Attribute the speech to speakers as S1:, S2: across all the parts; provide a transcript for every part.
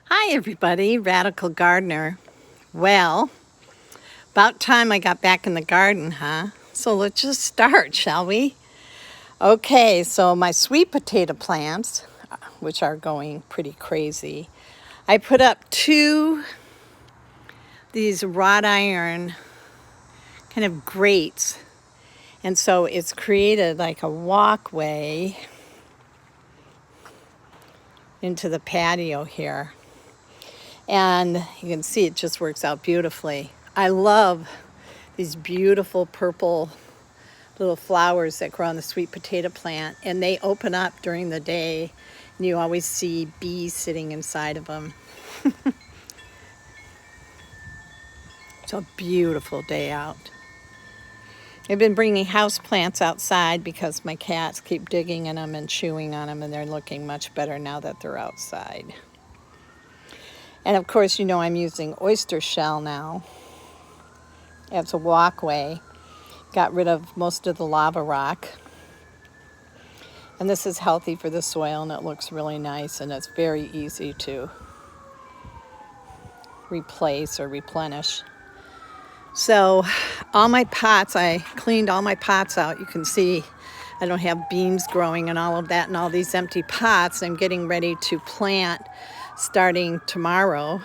S1: Hi everybody, Radical Gardener. Well, about time I got back in the garden, huh? So let's just start, shall we? Okay, so my sweet potato plants, which are going pretty crazy, I put up these wrought iron kind of grates. And so it's created like a walkway into the patio here. And you can see it just works out beautifully. I love these beautiful purple little flowers that grow on the sweet potato plant, and they open up during the day, and you always see bees sitting inside of them. It's a beautiful day out. I've been bringing house plants outside because my cats keep digging in them and chewing on them, and they're looking much better now that they're outside. And of course, you know I'm using oyster shell now as a walkway. Got rid of most of the lava rock. And this is healthy for the soil, and it looks really nice, and it's very easy to replace or replenish. So all my pots, I cleaned all my pots out. You can see I don't have beans growing and all of that and all these empty pots. I'm getting ready to plant starting tomorrow.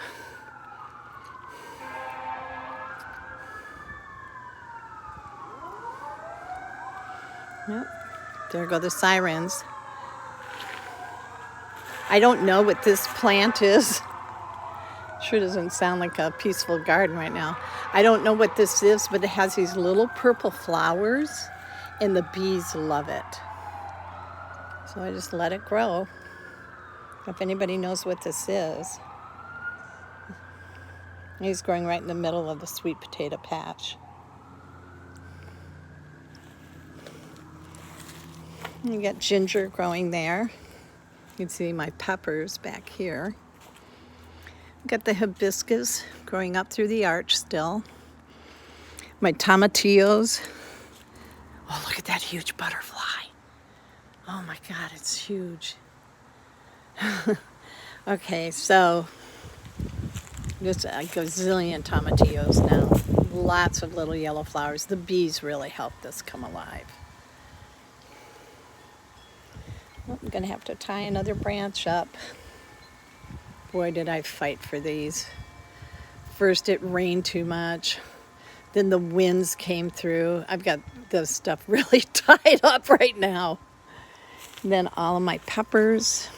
S1: Yep, there go the sirens. I don't know what this plant is. Sure doesn't sound like a peaceful garden right now. I don't know what this is, but it has these little purple flowers, and the bees love it. So I just let it grow. If anybody knows what this is. He's growing right in the middle of the sweet potato patch. You got ginger growing there. You can see my peppers back here. Got the hibiscus growing up through the arch still. My tomatillos. Oh, look at that huge butterfly. Oh my God, it's huge. Okay, so just a gazillion tomatillos now. Lots of little yellow flowers. The bees really help this come alive. Oh, I'm gonna have to tie another branch up. Boy, did I fight for these. First it rained too much. Then the winds came through. I've got this stuff really tied up right now. And then all of my peppers.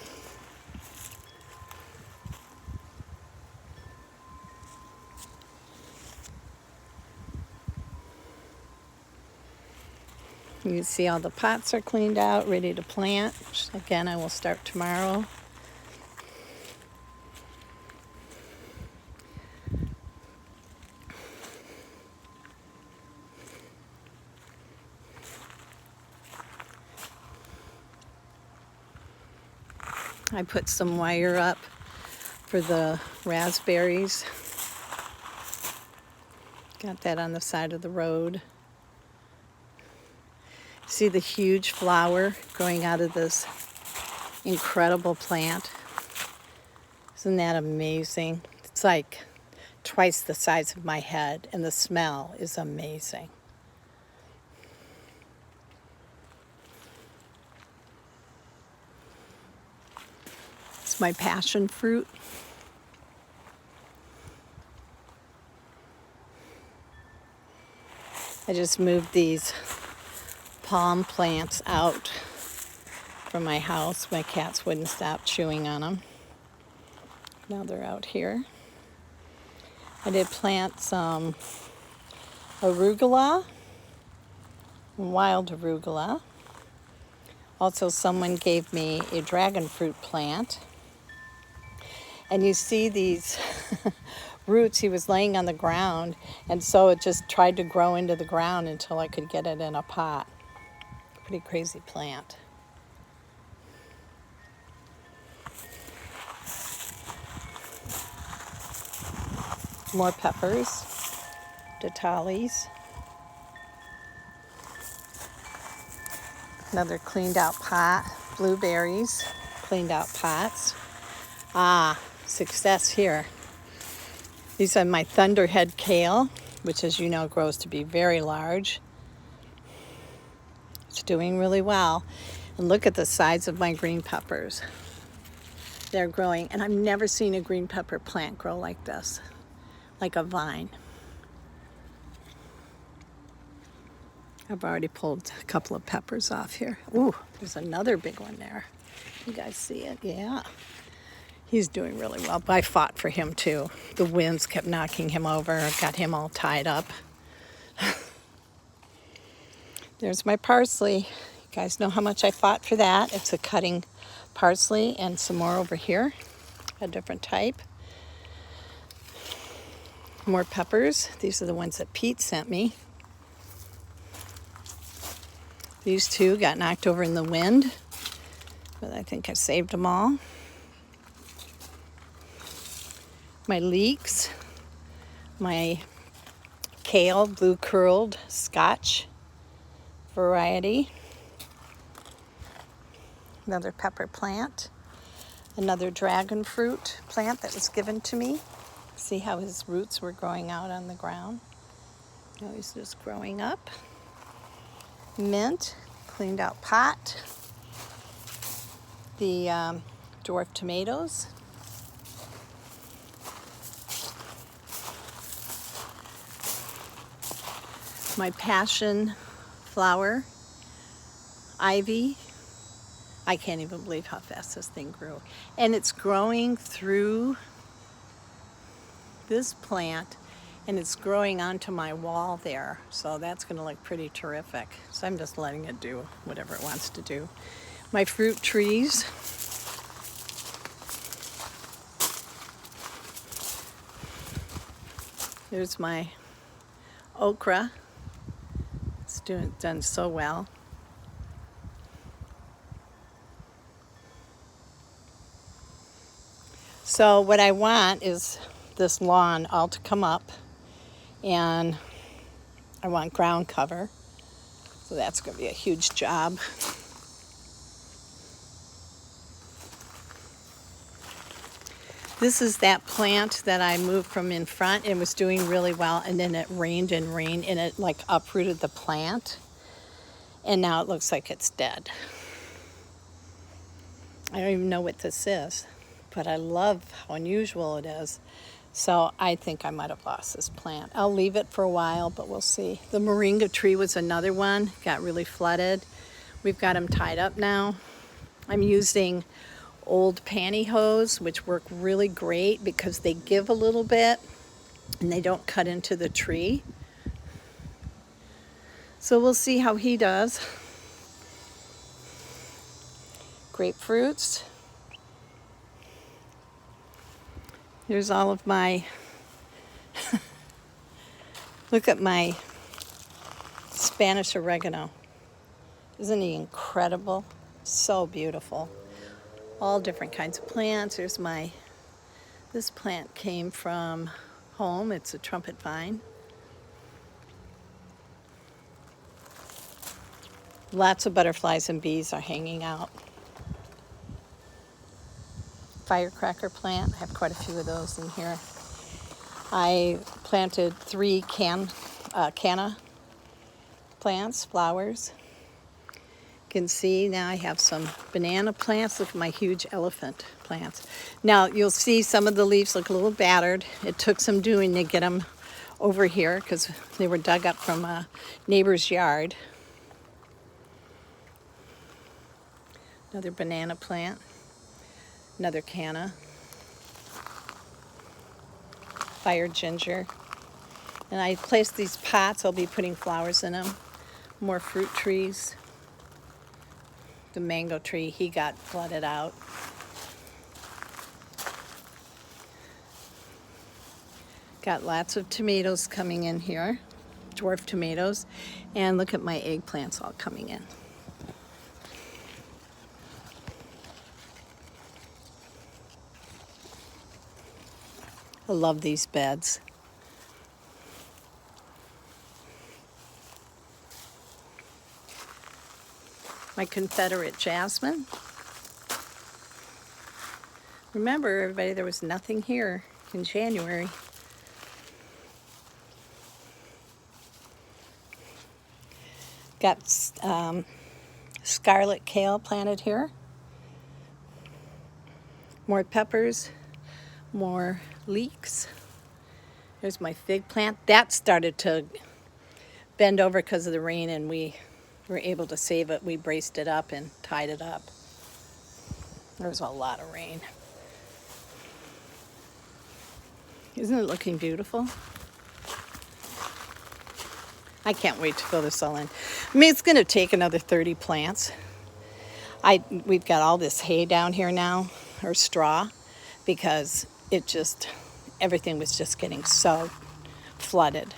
S1: You can see all the pots are cleaned out, ready to plant. Again, I will start tomorrow. I put some wire up for the raspberries. Got that on the side of the road. See the huge flower growing out of this incredible plant? Isn't that amazing? It's like twice the size of my head, and the smell is amazing. It's my passion fruit. I just moved these palm plants out from my house. My cats wouldn't stop chewing on them. Now they're out here. I did plant some arugula, wild arugula. Also, someone gave me a dragon fruit plant. And you see these roots, he was laying on the ground, and so it just tried to grow into the ground until I could get it in a pot. Pretty crazy plant. More peppers, datalis. Another cleaned out pot, blueberries, cleaned out pots. success here. These are my thunderhead kale, which, as you know, grows to be very large. It's doing really well. And look at the size of my green peppers. They're growing, and I've never seen a green pepper plant grow like this, like a vine. I've already pulled a couple of peppers off here. Ooh, there's another big one there. You guys see it? Yeah. He's doing really well, but I fought for him too. The winds kept knocking him over, got him all tied up. There's my parsley. You guys know how much I fought for that. It's a cutting parsley, and some more over here, a different type. More peppers. These are the ones that Pete sent me. These two got knocked over in the wind, but I think I saved them all. My leeks, my kale, blue curled Scotch variety. Another pepper plant. Another dragon fruit plant that was given to me. See how his roots were growing out on the ground? Now he's just growing up. Mint, cleaned out pot. The dwarf tomatoes. My passion flower, ivy. I can't even believe how fast this thing grew. And it's growing through this plant, and it's growing onto my wall there. So that's going to look pretty terrific. So I'm just letting it do whatever it wants to do. My fruit trees. There's my okra. It's done so well. So what I want is this lawn all to come up, and I want ground cover. So that's going to be a huge job. This is that plant that I moved from in front and was doing really well, and then it rained and rained, and it like uprooted the plant, and now it looks like it's dead. I don't even know what this is, but I love how unusual it is. So I think I might have lost this plant. I'll leave it for a while, but we'll see. The moringa tree was another one, got really flooded. We've got them tied up now. I'm using old pantyhose, which work really great because they give a little bit and they don't cut into the tree. So we'll see how he does. Grapefruits. Here's all of my, look at my Spanish oregano. Isn't he incredible? So beautiful. All different kinds of plants. There's this plant came from home. It's a trumpet vine. Lots of butterflies and bees are hanging out. Firecracker plant. I have quite a few of those in here. I planted 3 canna plants, flowers. You can see now I have some banana plants. Look at my huge elephant plants. Now you'll see some of the leaves look a little battered. It took some doing to get them over here because they were dug up from a neighbor's yard. Another banana plant. Another canna. Fire ginger. And I placed these pots. I'll be putting flowers in them. More fruit trees. The mango tree, he got flooded out. Got lots of tomatoes coming in here, dwarf tomatoes. And look at my eggplants all coming in. I love these beds. My Confederate jasmine. Remember, everybody, there was nothing here in January. Got scarlet kale planted here. More peppers, more leeks. There's my fig plant. That started to bend over because of the rain, and we were able to save it. We braced it up and tied it up. There was a lot of rain. Isn't it looking beautiful? I can't wait to fill this all in. I mean, it's going to take another 30 plants. We've got all this hay down here now, or straw, because everything was just getting so flooded.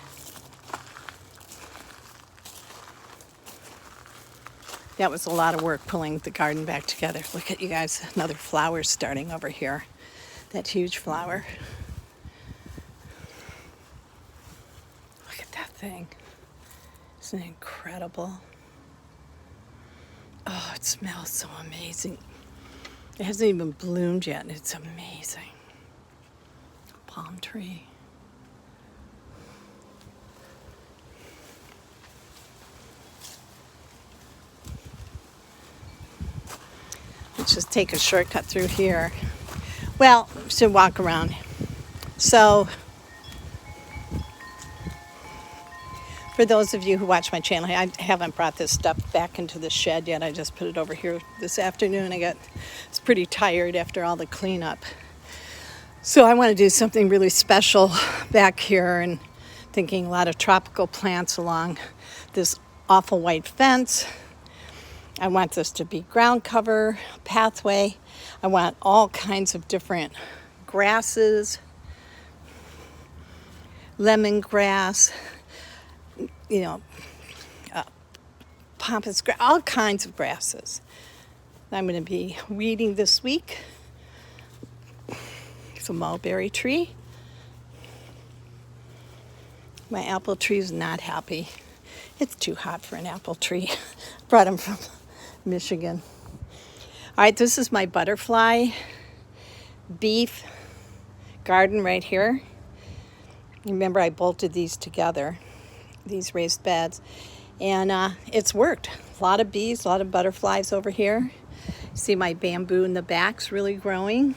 S1: That was a lot of work pulling the garden back together. Look at you guys, another flower starting over here. That huge flower. Look at that thing. Isn't it incredible? Oh, it smells so amazing. It hasn't even bloomed yet, and it's amazing. Palm tree. Let's just take a shortcut through here. Well, should walk around. So, for those of you who watch my channel, I haven't brought this stuff back into the shed yet. I just put it over here this afternoon. I was pretty tired after all the cleanup. So I want to do something really special back here, and thinking a lot of tropical plants along this awful white fence. I want this to be ground cover, pathway. I want all kinds of different grasses, lemongrass, pampas grass, all kinds of grasses. I'm going to be weeding this week. It's a mulberry tree. My apple tree is not happy. It's too hot for an apple tree. Brought them from Michigan. All right, this is my butterfly beef garden right here. Remember, I bolted these together, these raised beds, and it's worked. A lot of bees, a lot of butterflies over here. See my bamboo in the back's really growing.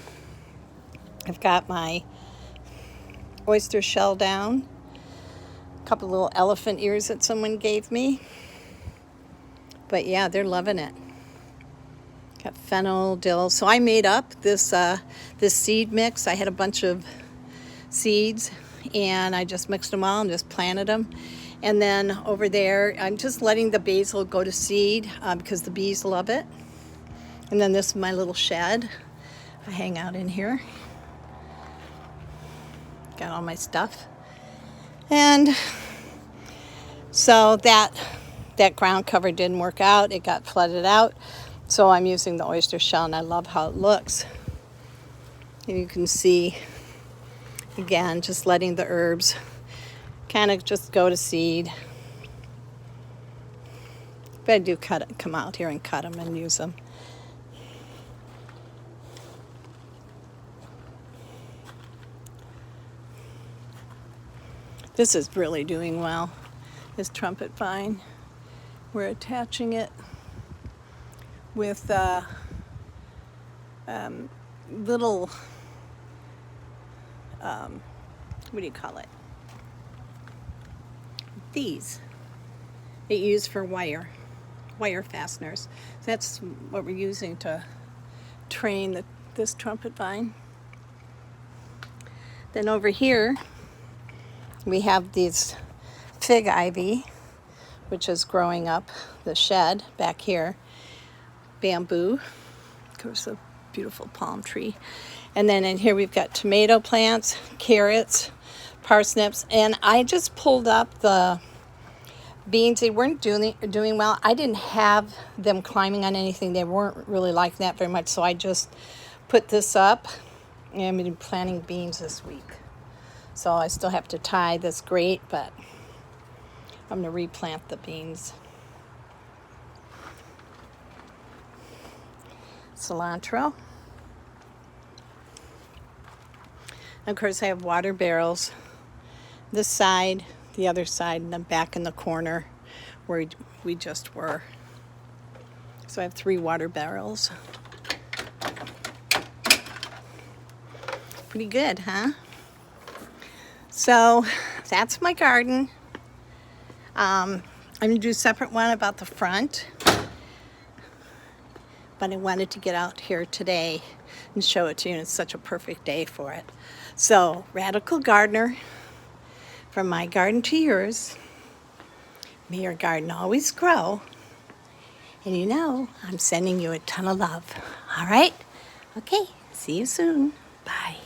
S1: I've got my oyster shell down, a couple little elephant ears that someone gave me. But yeah, they're loving it. Got fennel, dill. So I made up this seed mix. I had a bunch of seeds, and I just mixed them all and just planted them. And then over there, I'm just letting the basil go to seed because the bees love it. And then this is my little shed. I hang out in here. Got all my stuff. And so that ground cover didn't work out. It got flooded out. So I'm using the oyster shell, and I love how it looks. And you can see, again, just letting the herbs kind of just go to seed. But I do come out here and cut them and use them. This is really doing well, this trumpet vine. We're attaching it with little, what do you call it? These that you use for wire fasteners. That's what we're using to train this trumpet vine. Then over here, we have these fig ivy, which is growing up the shed back here. Bamboo, of course, a beautiful palm tree. And then in here we've got tomato plants, carrots, parsnips, and I just pulled up the beans. They weren't doing well. I didn't have them climbing on anything. They weren't really liking that very much, so I just put this up, and I'm going to be planting beans this week. So I still have to tie this grate, but I'm going to replant the beans. Cilantro. Of course, I have water barrels. This side, the other side, and then back in the corner where we just were. So I have 3 water barrels. Pretty good, huh? So that's my garden. I'm going to do a separate one about the front. But I wanted to get out here today and show it to you, and it's such a perfect day for it. So, Radical Gardener, from my garden to yours, may your garden always grow. And you know, I'm sending you a ton of love. All right? Okay, see you soon. Bye.